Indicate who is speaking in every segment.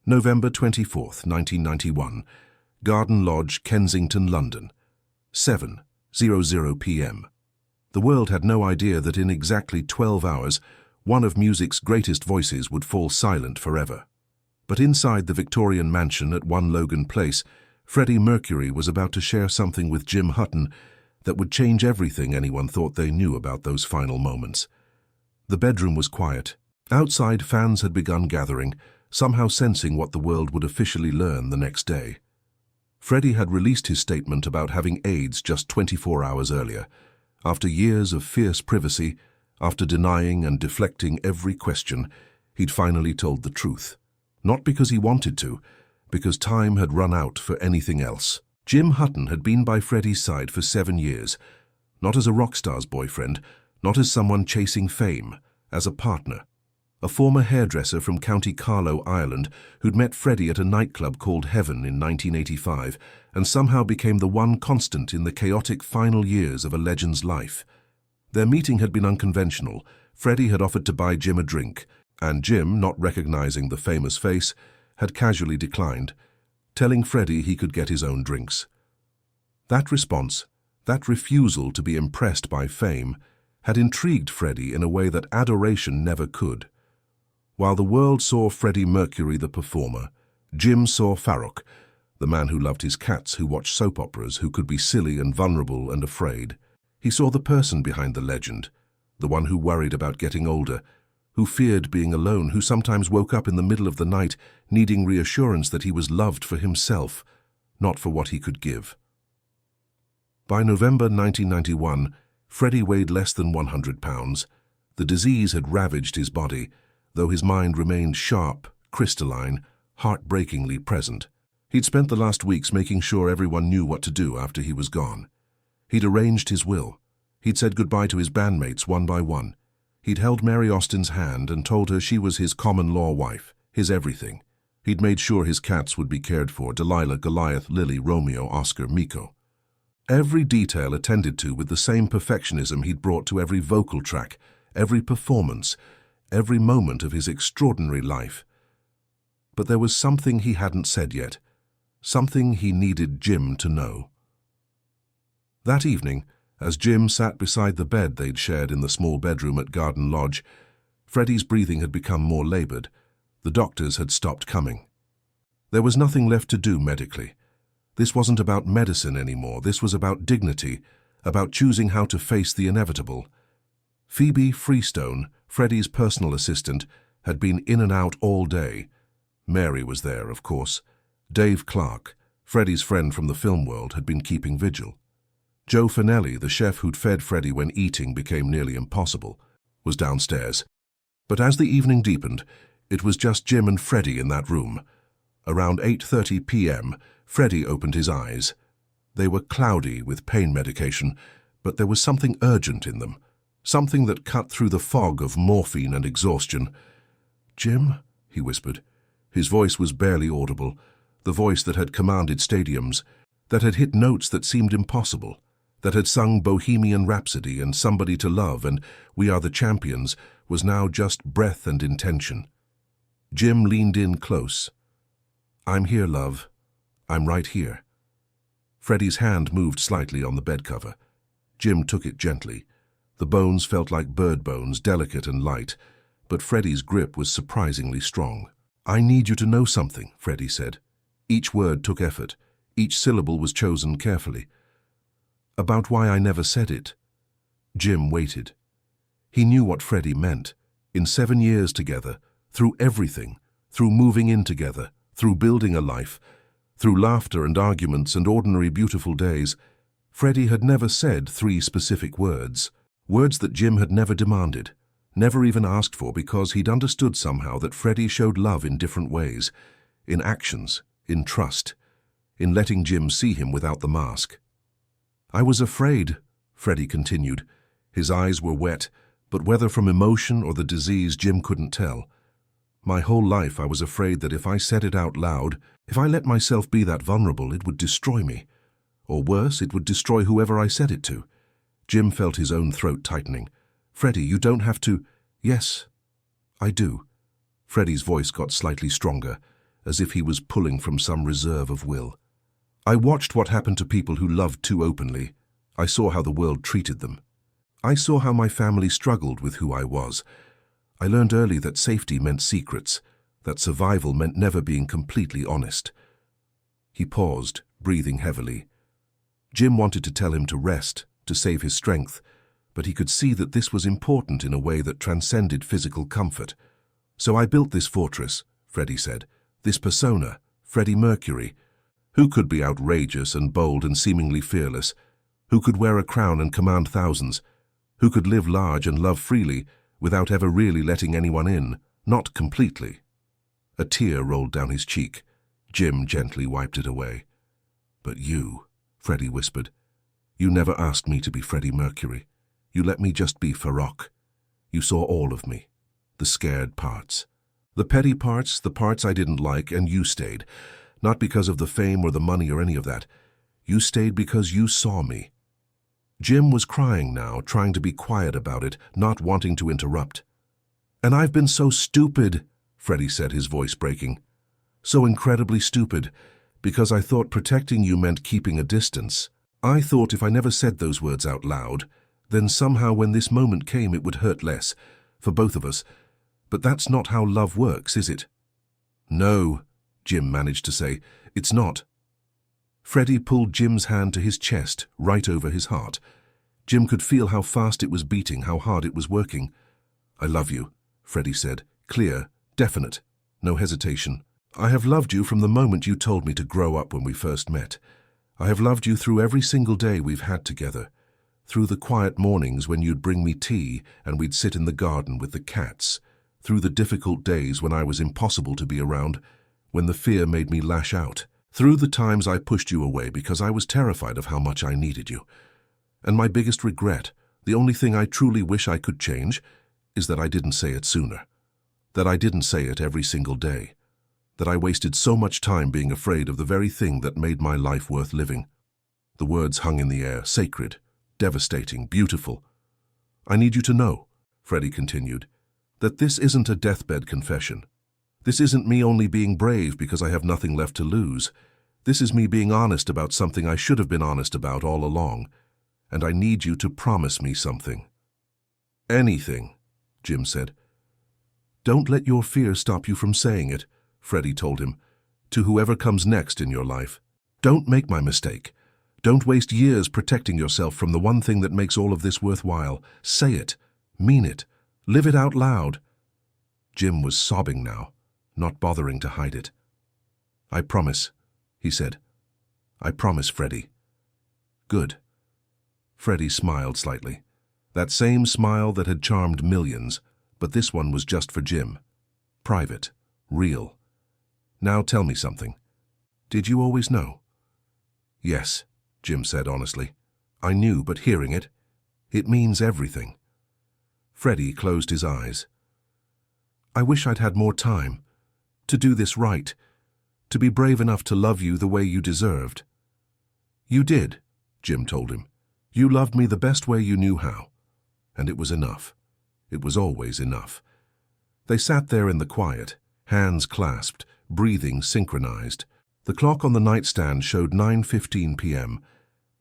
Speaker 1: November 24th, 1991. Garden Lodge, Kensington, London. 7:00 p.m. The world had no idea that in exactly 12 hours, one of music's greatest voices would fall silent forever. But inside the Victorian mansion at 1 Logan Place, Freddie Mercury was about to share something with Jim Hutton that would change everything anyone thought they knew about those final moments. The bedroom was quiet. Outside, fans had begun gathering, somehow sensing what the world would officially learn the next day. Freddie had released his statement about having AIDS just 24 hours earlier. After years of fierce privacy, after denying and deflecting every question, he'd finally told the truth. Not because he wanted to, because time had run out for anything else. Jim Hutton had been by Freddie's side for 7 years, not as a rock star's boyfriend, not as someone chasing fame, as a partner. A former hairdresser from County Carlow, Ireland, who'd met Freddie at a nightclub called Heaven in 1985 and somehow became the one constant in the chaotic final years of a legend's life. Their meeting had been unconventional. Freddie had offered to buy Jim a drink, and Jim, not recognizing the famous face, had casually declined, telling Freddie he could get his own drinks. That response, that refusal to be impressed by fame, had intrigued Freddie in a way that adoration never could. While the world saw Freddie Mercury the performer, Jim saw Farrokh, the man who loved his cats, who watched soap operas, who could be silly and vulnerable and afraid. He saw the person behind the legend, the one who worried about getting older, who feared being alone, who sometimes woke up in the middle of the night needing reassurance that he was loved for himself, not for what he could give. By November 1991, Freddie weighed less than 100 pounds. The disease had ravaged his body, though his mind remained sharp, crystalline, heartbreakingly present. He'd spent the last weeks making sure everyone knew what to do after he was gone. He'd arranged his will. He'd said goodbye to his bandmates one by one. He'd held Mary Austin's hand and told her she was his common-law wife, his everything. He'd made sure his cats would be cared for: Delilah, Goliath, Lily, Romeo, Oscar, Miko. Every detail attended to with the same perfectionism he'd brought to every vocal track, every performance, every moment of his extraordinary life. But there was something he hadn't said yet, something he needed Jim to know. That evening, as Jim sat beside the bed they'd shared in the small bedroom at Garden Lodge, Freddie's breathing had become more labored. The doctors had stopped coming. There was nothing left to do medically. This wasn't about medicine anymore. This was about dignity, about choosing how to face the inevitable. Phoebe Freestone, Freddie's personal assistant, had been in and out all day. Mary was there, of course. Dave Clark, Freddie's friend from the film world, had been keeping vigil. Joe Finelli, the chef who'd fed Freddie when eating became nearly impossible, was downstairs. But as the evening deepened, it was just Jim and Freddie in that room. Around 8:30 p.m., Freddie opened his eyes. They were cloudy with pain medication, but there was something urgent in them, something that cut through the fog of morphine and exhaustion. "Jim?" he whispered. His voice was barely audible, the voice that had commanded stadiums, that had hit notes that seemed impossible, that had sung Bohemian Rhapsody and Somebody to Love and We Are the Champions, was now just breath and intention. Jim leaned in close. "I'm here, love. I'm right here." Freddie's hand moved slightly on the bed cover. Jim took it gently. The bones felt like bird bones, delicate and light, but Freddie's grip was surprisingly strong. "I need you to know something," Freddie said. Each word took effort. Each syllable was chosen carefully. "About why I never said it." Jim waited. He knew what Freddie meant. In 7 years together, through everything, through moving in together, through building a life, through laughter and arguments and ordinary beautiful days, Freddie had never said 3 specific words. Words that Jim had never demanded, never even asked for, because he'd understood somehow that Freddie showed love in different ways, in actions, in trust, in letting Jim see him without the mask. "I was afraid," Freddie continued. His eyes were wet, but whether from emotion or the disease, Jim couldn't tell. "My whole life I was afraid that if I said it out loud, if I let myself be that vulnerable, it would destroy me. Or worse, it would destroy whoever I said it to." Jim felt his own throat tightening. "Freddie, you don't have to—" "Yes, I do." Freddie's voice got slightly stronger, as if he was pulling from some reserve of will. I watched what happened to people who loved too openly. I saw how the world treated them. I saw how my family struggled with who I was. I learned early that safety meant secrets, that survival meant never being completely honest. He paused, breathing heavily. Jim wanted to tell him to rest, to save his strength, but he could see that this was important in a way that transcended physical comfort. So I built this fortress, Freddie said, this persona, Freddie Mercury, who could be outrageous and bold and seemingly fearless, who could wear a crown and command thousands, who could live large and love freely without ever really letting anyone in, not completely. A tear rolled down his cheek. Jim gently wiped it away. But you, Freddie whispered, you never asked me to be Freddie Mercury. You let me just be Farrokh. You saw all of me, the scared parts. The petty parts, the parts I didn't like, and you stayed. Not because of the fame or the money or any of that. You stayed because you saw me. Jim was crying now, trying to be quiet about it, not wanting to interrupt. And I've been so stupid, Freddie said, his voice breaking. So incredibly stupid, because I thought protecting you meant keeping a distance. I thought if I never said those words out loud, then somehow when this moment came it would hurt less, for both of us. But that's not how love works, is it? No, Jim managed to say, it's not. Freddie pulled Jim's hand to his chest, right over his heart. Jim could feel how fast it was beating, how hard it was working. I love you, Freddie said, clear, definite, no hesitation. I have loved you from the moment you told me to grow up when we first met. I have loved you through every single day we've had together, through the quiet mornings when you'd bring me tea and we'd sit in the garden with the cats, through the difficult days when I was impossible to be around, when the fear made me lash out, through the times I pushed you away because I was terrified of how much I needed you. And my biggest regret, the only thing I truly wish I could change, is that I didn't say it sooner, that I didn't say it every single day, that I wasted so much time being afraid of the very thing that made my life worth living. The words hung in the air, sacred, devastating, beautiful. I need you to know, Freddie continued, that this isn't a deathbed confession. This isn't me only being brave because I have nothing left to lose. This is me being honest about something I should have been honest about all along. And I need you to promise me something. Anything, Jim said. Don't let your fear stop you from saying it, Freddie told him, to whoever comes next in your life. Don't make my mistake. Don't waste years protecting yourself from the one thing that makes all of this worthwhile. Say it. Mean it. Live it out loud. Jim was sobbing now, not bothering to hide it. I promise, he said. I promise, Freddie. Good. Freddie smiled slightly. That same smile that had charmed millions, but this one was just for Jim. Private. Real. Now tell me something. Did you always know? Yes, Jim said honestly. I knew, but hearing it, it means everything. Freddie closed his eyes. I wish I'd had more time, to do this right, to be brave enough to love you the way you deserved. You did, Jim told him. You loved me the best way you knew how, and it was enough. It was always enough. They sat there in the quiet, hands clasped, breathing synchronized. The clock on the nightstand showed 9:15 p.m.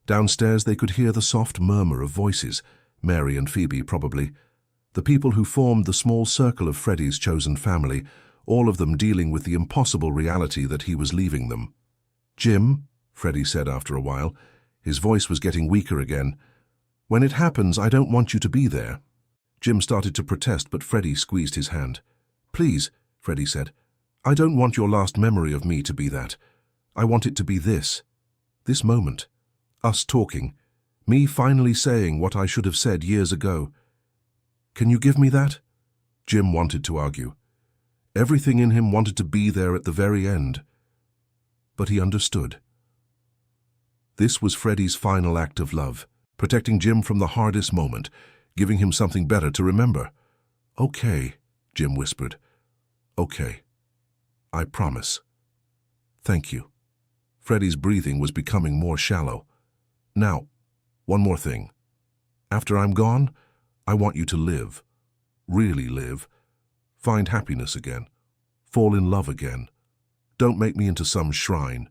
Speaker 1: Downstairs they could hear the soft murmur of voices, Mary and Phoebe probably, the people who formed the small circle of Freddie's chosen family, all of them dealing with the impossible reality that he was leaving them. Jim, Freddie said after a while, his voice was getting weaker again, when it happens, I don't want you to be there. Jim started to protest, but Freddie squeezed his hand. Please, Freddie said, I don't want your last memory of me to be that. I want it to be this moment, us talking, me finally saying what I should have said years ago. Can you give me that? Jim wanted to argue. Everything in him wanted to be there at the very end. But he understood. This was Freddie's final act of love, protecting Jim from the hardest moment, giving him something better to remember. Okay, Jim whispered. Okay. I promise. Thank you. Freddie's breathing was becoming more shallow. Now, one more thing. After I'm gone, I want you to live. Really live. Find happiness again. Fall in love again. Don't make me into some shrine.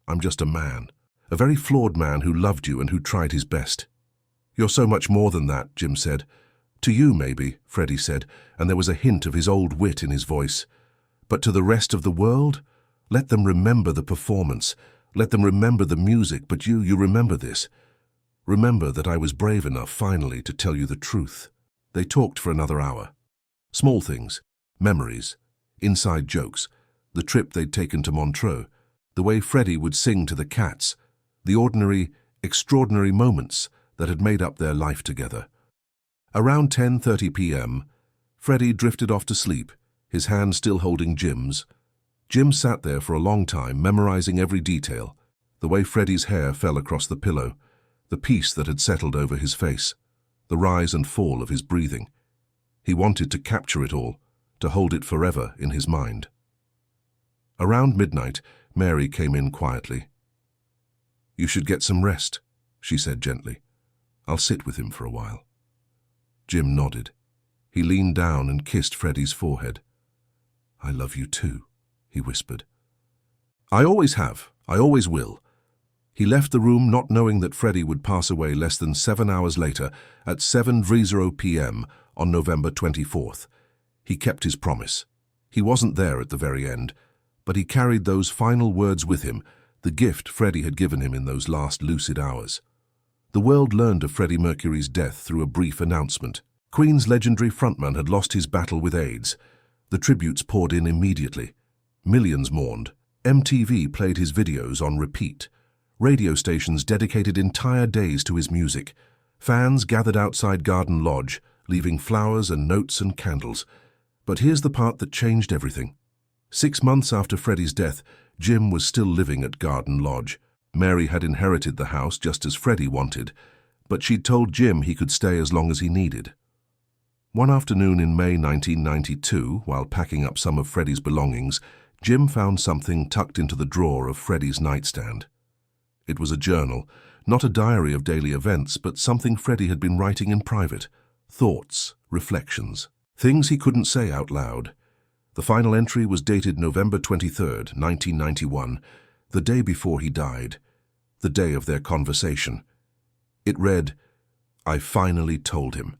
Speaker 1: I'm just a man, a very flawed man who loved you and who tried his best." "You're so much more than that," Jim said. "To you, maybe," Freddie said, and there was a hint of his old wit in his voice. "But to the rest of the world? Let them remember the performance. Let them remember the music, but you remember this. Remember that I was brave enough, finally, to tell you the truth." They talked for another hour. Small things, memories, inside jokes, the trip they'd taken to Montreux, the way Freddie would sing to the cats, the ordinary, extraordinary moments that had made up their life together. Around 10:30 p.m., Freddie drifted off to sleep, his hand still holding Jim's. Jim sat there for a long time, memorizing every detail, the way Freddie's hair fell across the pillow, the peace that had settled over his face, the rise and fall of his breathing. He wanted to capture it all, to hold it forever in his mind. Around midnight, Mary came in quietly. "You should get some rest," she said gently. "I'll sit with him for a while." Jim nodded. He leaned down and kissed Freddie's forehead. "I love you too," he whispered. "I always have. I always will." He left the room not knowing that Freddie would pass away less than 7 hours later at 7:30 p.m. on November 24th. He kept his promise. He wasn't there at the very end, but he carried those final words with him, the gift Freddie had given him in those last lucid hours. The world learned of Freddie Mercury's death through a brief announcement. Queen's legendary frontman had lost his battle with AIDS. The tributes poured in immediately. Millions mourned. MTV played his videos on repeat. Radio stations dedicated entire days to his music. Fans gathered outside Garden Lodge, leaving flowers and notes and candles. But here's the part that changed everything. 6 months after Freddie's death, Jim was still living at Garden Lodge. Mary had inherited the house just as Freddie wanted, but she'd told Jim he could stay as long as he needed. One afternoon in May 1992, while packing up some of Freddie's belongings, Jim found something tucked into the drawer of Freddie's nightstand. It was a journal, not a diary of daily events, but something Freddie had been writing in private. Thoughts, reflections, things he couldn't say out loud. The final entry was dated November 23rd, 1991, the day before he died, the day of their conversation. It read, "I finally told him.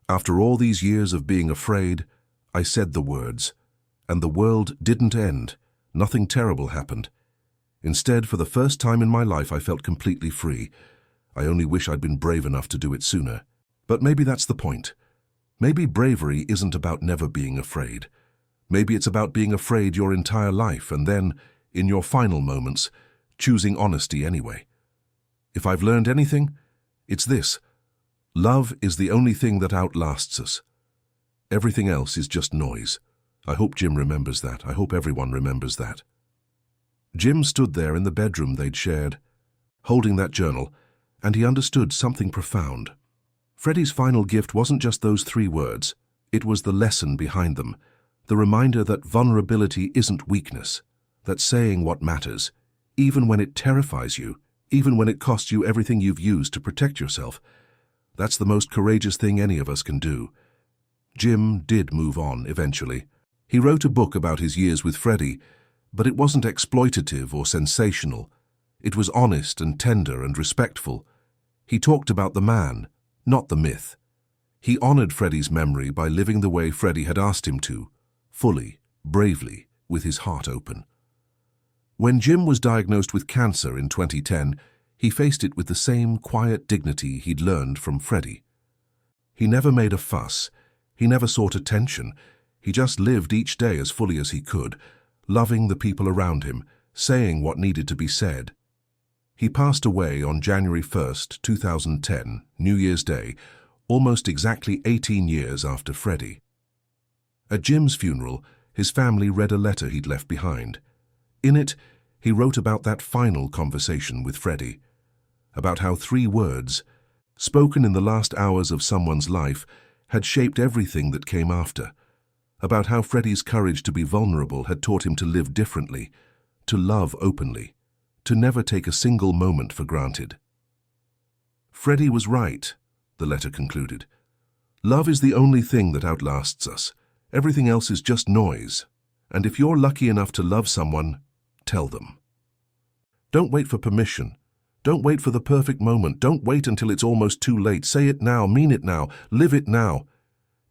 Speaker 1: After all these years of being afraid, I said the words, and the world didn't end. Nothing terrible happened. Instead, for the first time in my life, I felt completely free. I only wish I'd been brave enough to do it sooner. But maybe that's the point. Maybe bravery isn't about never being afraid. Maybe it's about being afraid your entire life and then, in your final moments, choosing honesty anyway. If I've learned anything, it's this. Love is the only thing that outlasts us. Everything else is just noise." I hope Jim remembers that. I hope everyone remembers that. Jim stood there in the bedroom they'd shared, holding that journal, and he understood something profound. Freddie's final gift wasn't just those 3 words. It was the lesson behind them, the reminder that vulnerability isn't weakness, that saying what matters, even when it terrifies you, even when it costs you everything you've used to protect yourself, that's the most courageous thing any of us can do. Jim did move on eventually. He wrote a book about his years with Freddie, but it wasn't exploitative or sensational. It was honest and tender and respectful. He talked about the man, not the myth. He honored Freddie's memory by living the way Freddie had asked him to, fully, bravely, with his heart open. When Jim was diagnosed with cancer in 2010, he faced it with the same quiet dignity he'd learned from Freddie. He never made a fuss. He never sought attention. He just lived each day as fully as he could, loving the people around him, saying what needed to be said. He passed away on January 1st, 2010, New Year's Day, almost exactly 18 years after Freddie. At Jim's funeral, his family read a letter he'd left behind. In it, he wrote about that final conversation with Freddie, about how 3 words, spoken in the last hours of someone's life, had shaped everything that came after, about how Freddie's courage to be vulnerable had taught him to live differently, to love openly, to never take a single moment for granted. Freddie was right, the letter concluded. Love is the only thing that outlasts us. Everything else is just noise. And if you're lucky enough to love someone, tell them. Don't wait for permission. Don't wait for the perfect moment. Don't wait until it's almost too late. Say it now, mean it now, live it now,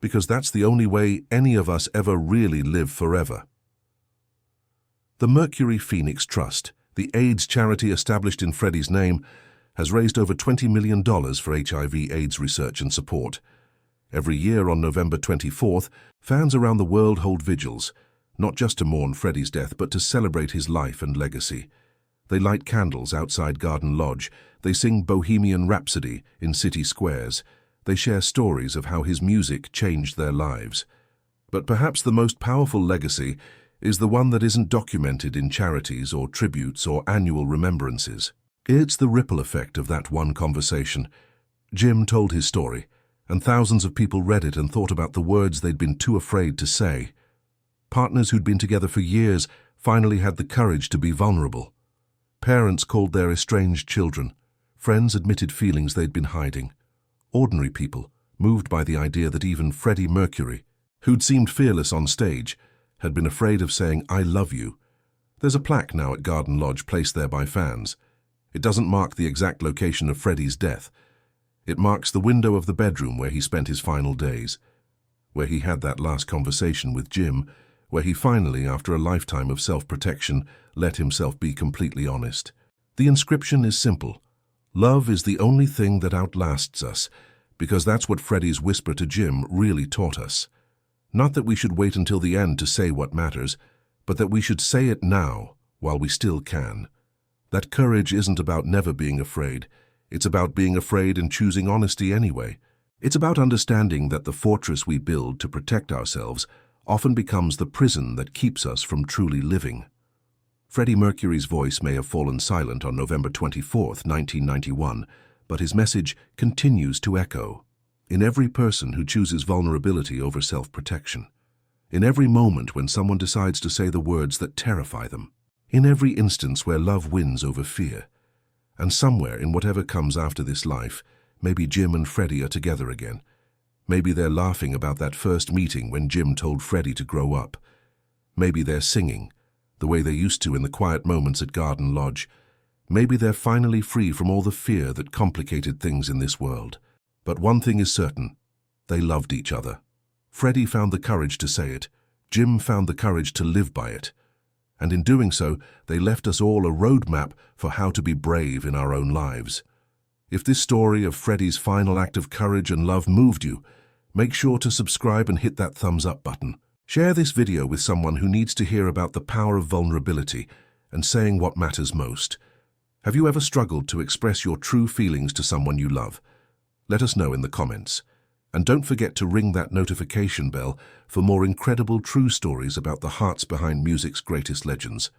Speaker 1: because that's the only way any of us ever really live forever. The Mercury Phoenix Trust, the AIDS charity established in Freddie's name, has raised over $20 million for HIV/AIDS research and support. Every year on November 24th, fans around the world hold vigils, not just to mourn Freddie's death, but to celebrate his life and legacy. They light candles outside Garden Lodge. They sing Bohemian Rhapsody in city squares. They share stories of how his music changed their lives. But perhaps the most powerful legacy is the one that isn't documented in charities or tributes or annual remembrances. It's the ripple effect of that one conversation. Jim told his story, and thousands of people read it and thought about the words they'd been too afraid to say. Partners who'd been together for years finally had the courage to be vulnerable. Parents called their estranged children. Friends admitted feelings they'd been hiding. Ordinary people, moved by the idea that even Freddie Mercury, who'd seemed fearless on stage, had been afraid of saying, "I love you." There's a plaque now at Garden Lodge placed there by fans. It doesn't mark the exact location of Freddie's death. It marks the window of the bedroom where he spent his final days, where he had that last conversation with Jim, where he finally, after a lifetime of self-protection, let himself be completely honest. The inscription is simple. Love is the only thing that outlasts us, because that's what Freddie's whisper to Jim really taught us. Not that we should wait until the end to say what matters, but that we should say it now, while we still can. That courage isn't about never being afraid. It's about being afraid and choosing honesty anyway. It's about understanding that the fortress we build to protect ourselves often becomes the prison that keeps us from truly living. Freddie Mercury's voice may have fallen silent on November 24, 1991, but his message continues to echo in every person who chooses vulnerability over self-protection, in every moment when someone decides to say the words that terrify them, in every instance where love wins over fear. And somewhere in whatever comes after this life, maybe Jim and Freddie are together again. Maybe they're laughing about that first meeting when Jim told Freddie to grow up. Maybe they're singing, the way they used to in the quiet moments at Garden Lodge. Maybe they're finally free from all the fear that complicated things in this world. But one thing is certain, they loved each other. Freddie found the courage to say it. Jim found the courage to live by it. And in doing so, they left us all a roadmap for how to be brave in our own lives. If this story of Freddie's final act of courage and love moved you, make sure to subscribe and hit that thumbs up button. Share this video with someone who needs to hear about the power of vulnerability and saying what matters most. Have you ever struggled to express your true feelings to someone you love? Let us know in the comments. And don't forget to ring that notification bell for more incredible true stories about the hearts behind music's greatest legends.